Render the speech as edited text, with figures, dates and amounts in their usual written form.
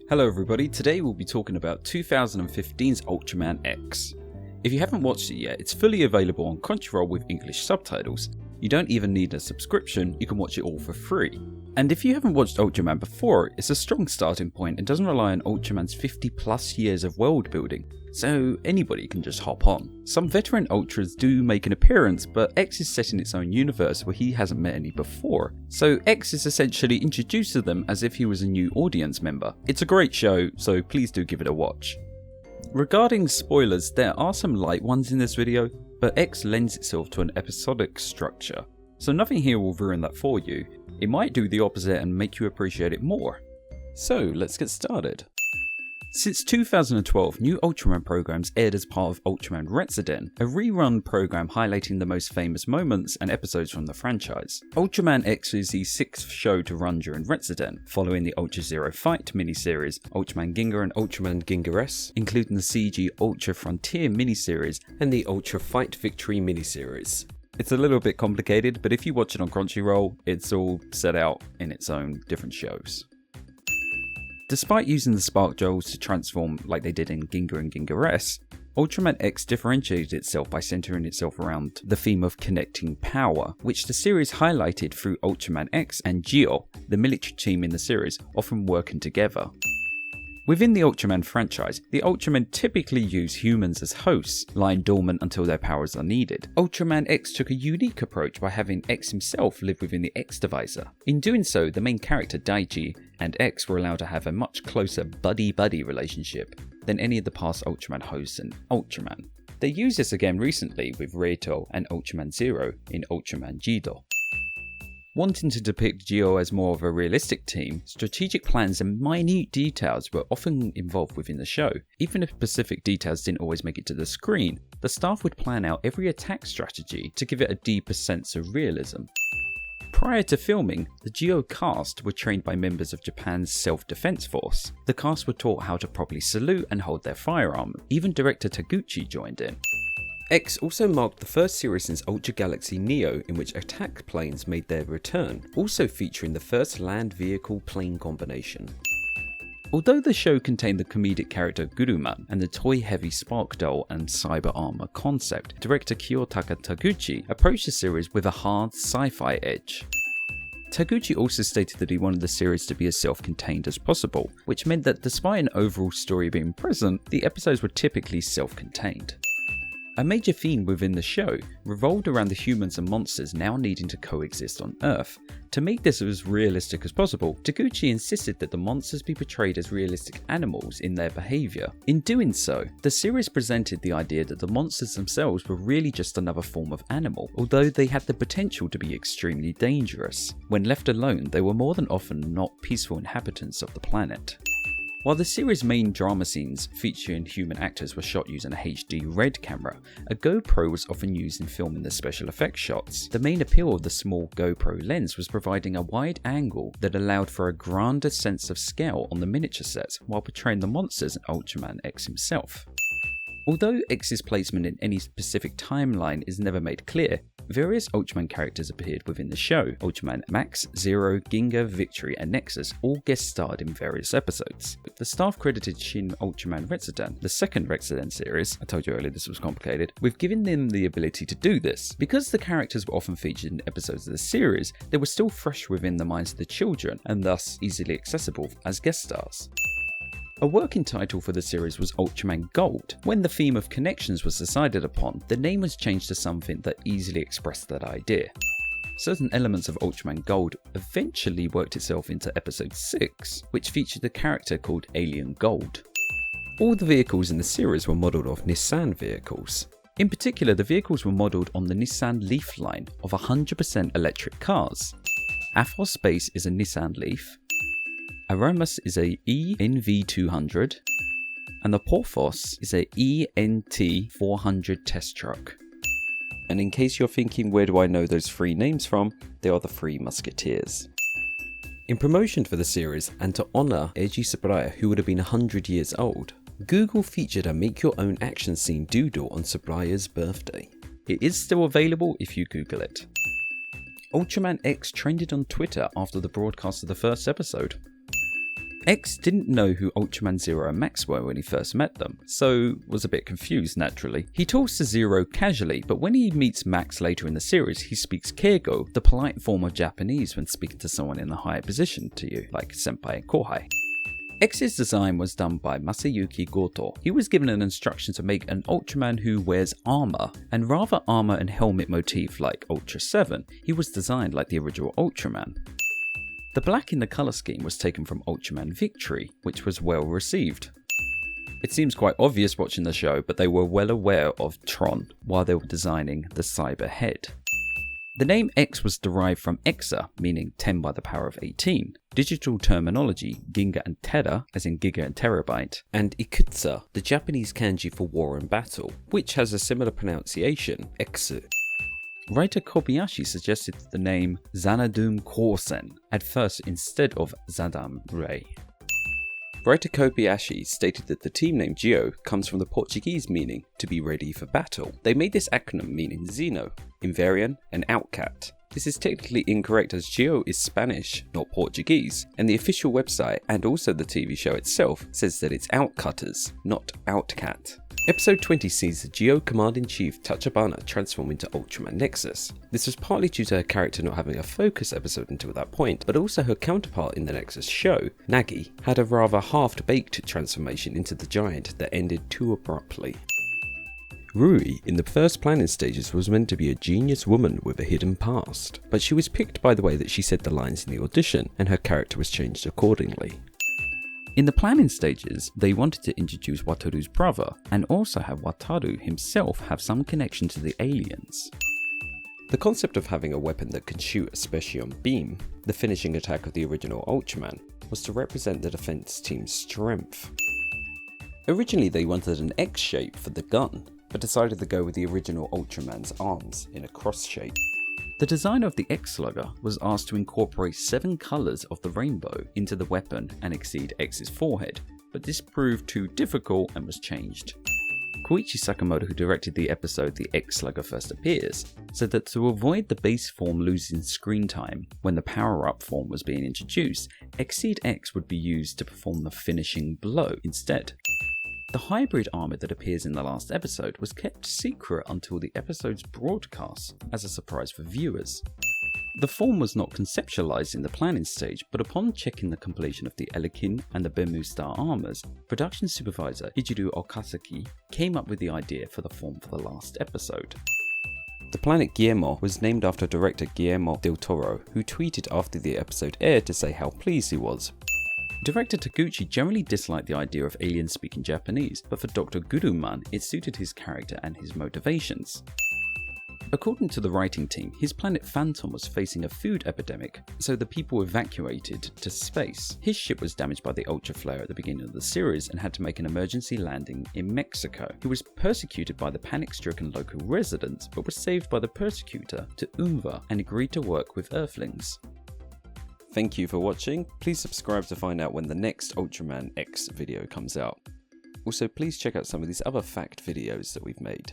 Hello everybody, today we'll be talking about 2015's Ultraman X. If you haven't watched it yet, it's fully available on Crunchyroll with English subtitles. You don't even need a subscription, you can watch it all for free. And if you haven't watched Ultraman before, it's a strong starting point and doesn't rely on Ultraman's 50 plus years of world building, so anybody can just hop on. Some veteran Ultras do make an appearance, but X is set in its own universe where he hasn't met any before, so X is essentially introduced to them as if he was a new audience member. It's a great show, so please do give it a watch. Regarding spoilers, there are some light ones in this video, but X lends itself to an episodic structure, so nothing here will ruin that for you. It might do the opposite and make you appreciate it more. So let's get started. Since 2012, new Ultraman programs aired as part of Ultraman Retsuden, a rerun program highlighting the most famous moments and episodes from the franchise. Ultraman X is the 6th show to run during Retsuden, following the Ultra Zero Fight miniseries, Ultraman Ginga and Ultraman Ginga S, including the CG Ultra Frontier miniseries and the Ultra Fight Victory miniseries. It's a little bit complicated, but if you watch it on Crunchyroll, it's all set out in its own different shows. Despite using the Spark Jewels to transform like they did in Ginga and Ginga S, Ultraman X differentiated itself by centering itself around the theme of connecting power, which the series highlighted through Ultraman X and Geo, the military team in the series, often working together. Within the Ultraman franchise, the Ultramen typically use humans as hosts, lying dormant until their powers are needed. Ultraman X took a unique approach by having X himself live within the X-Divisor. In doing so, the main character Daiji and X were allowed to have a much closer buddy-buddy relationship than any of the past Ultraman hosts in Ultraman. They used this again recently with Reito and Ultraman Zero in Ultraman Jido. Wanting to depict Geo as more of a realistic team, strategic plans and minute details were often involved within the show. Even if specific details didn't always make it to the screen, the staff would plan out every attack strategy to give it a deeper sense of realism. Prior to filming, the Geo cast were trained by members of Japan's self-defense force. The cast were taught how to properly salute and hold their firearm. Even director Taguchi joined in. X also marked the first series since Ultra Galaxy Neo in which attack planes made their return, also featuring the first land vehicle plane combination. Although the show contained the comedic character Guruman and the toy-heavy Spark Doll and cyber armor concept, director Kiyotaka Taguchi approached the series with a hard sci-fi edge. Taguchi also stated that he wanted the series to be as self-contained as possible, which meant that despite an overall story being present, the episodes were typically self-contained. A major theme within the show revolved around the humans and monsters now needing to coexist on Earth. To make this as realistic as possible, Taguchi insisted that the monsters be portrayed as realistic animals in their behaviour. In doing so, the series presented the idea that the monsters themselves were really just another form of animal, although they had the potential to be extremely dangerous. When left alone, they were more than often not peaceful inhabitants of the planet. While the series' main drama scenes featuring human actors were shot using a HD RED camera, a GoPro was often used in filming the special effects shots. The main appeal of the small GoPro lens was providing a wide angle that allowed for a grander sense of scale on the miniature sets while portraying the monsters and Ultraman X himself. Although X's placement in any specific timeline is never made clear, various Ultraman characters appeared within the show. Ultraman Max, Zero, Ginga, Victory and Nexus all guest starred in various episodes. The staff credited Shin Ultraman Retsuden, the second Retsuden series, I told you earlier this was complicated, with giving them the ability to do this. Because the characters were often featured in episodes of the series, they were still fresh within the minds of the children and thus easily accessible as guest stars. A working title for the series was Ultraman Gold. When the theme of connections was decided upon, the name was changed to something that easily expressed that idea. Certain elements of Ultraman Gold eventually worked itself into episode 6, which featured a character called Alien Gold. All the vehicles in the series were modelled off Nissan vehicles. In particular, the vehicles were modelled on the Nissan Leaf line of 100% electric cars. Athos Space is a Nissan Leaf, Aramis is a ENV200, and the Porthos is a ENT400 test truck. And in case you're thinking where do I know those three names from, they are the Three Musketeers. In promotion for the series and to honour Eiji Tsuburaya, who would have been 100 years old, Google featured a make your own action scene doodle on Tsuburaya's birthday. It is still available if you Google it. Ultraman X trended on Twitter after the broadcast of the first episode. X didn't know who Ultraman Zero and Max were when he first met them, so was a bit confused naturally. He talks to Zero casually, but when he meets Max later in the series, he speaks Keigo, the polite form of Japanese when speaking to someone in a higher position to you, like senpai and kohai. X's design was done by Masayuki Goto. He was given an instruction to make an Ultraman who wears armor, and rather armor and helmet motif like Ultra 7, he was designed like the original Ultraman. The black in the colour scheme was taken from Ultraman Victory, which was well received. It seems quite obvious watching the show, but they were well aware of Tron while they were designing the Cyber Head. The name X was derived from Exa, meaning 10 by the power of 18, digital terminology, Ginga and Tera, as in Giga and Terabyte, and Ikutsa, the Japanese kanji for war and battle, which has a similar pronunciation, Exu. Writer Kobayashi suggested the name Xanadu Korsen at first instead of Zadam Rei. Writer Kobayashi stated that the team name Geo comes from the Portuguese meaning to be ready for battle. They made this acronym meaning Xeno, Invariant, and Outcat. This is technically incorrect as Geo is Spanish, not Portuguese, and the official website and also the TV show itself says that it's Outcutters, not Outcat. Episode 20 sees the Geo Command-in-Chief Tachibana transform into Ultraman Nexus. This was partly due to her character not having a focus episode until that point, but also her counterpart in the Nexus show, Nagi, had a rather half-baked transformation into the giant that ended too abruptly. Rui, in the first planning stages, was meant to be a genius woman with a hidden past, but she was picked by the way that she said the lines in the audition, and her character was changed accordingly. In the planning stages, they wanted to introduce Wataru's brother, and also have Wataru himself have some connection to the aliens. The concept of having a weapon that can shoot a specium beam, the finishing attack of the original Ultraman, was to represent the defense team's strength. Originally they wanted an X shape for the gun, but decided to go with the original Ultraman's arms in a cross shape. The designer of the X-Slugger was asked to incorporate 7 colours of the rainbow into the weapon and exceed X's forehead, but this proved too difficult and was changed. Koichi Sakamoto, who directed the episode The X-Slugger First Appears, said that to avoid the base form losing screen time when the power-up form was being introduced, Exceed X would be used to perform the finishing blow instead. The hybrid armor that appears in the last episode was kept secret until the episode's broadcast as a surprise for viewers. The form was not conceptualized in the planning stage, but upon checking the completion of the Elekin and the Benmu Star armors, production supervisor Hijiru Okazaki came up with the idea for the form for the last episode. The planet Guillermo was named after director Guillermo del Toro, who tweeted after the episode aired to say how pleased he was. Director Taguchi generally disliked the idea of aliens speaking Japanese, but for Dr. Guruman, it suited his character and his motivations. According to the writing team, his planet Phantom was facing a food epidemic, so the people evacuated to space. His ship was damaged by the Ultra Flare at the beginning of the series and had to make an emergency landing in Mexico. He was persecuted by the panic-stricken local residents, but was saved by the persecutor to Umva and agreed to work with Earthlings. Thank you for watching. Please subscribe to find out when the next Ultraman X video comes out. Also, please check out some of these other fact videos that we've made.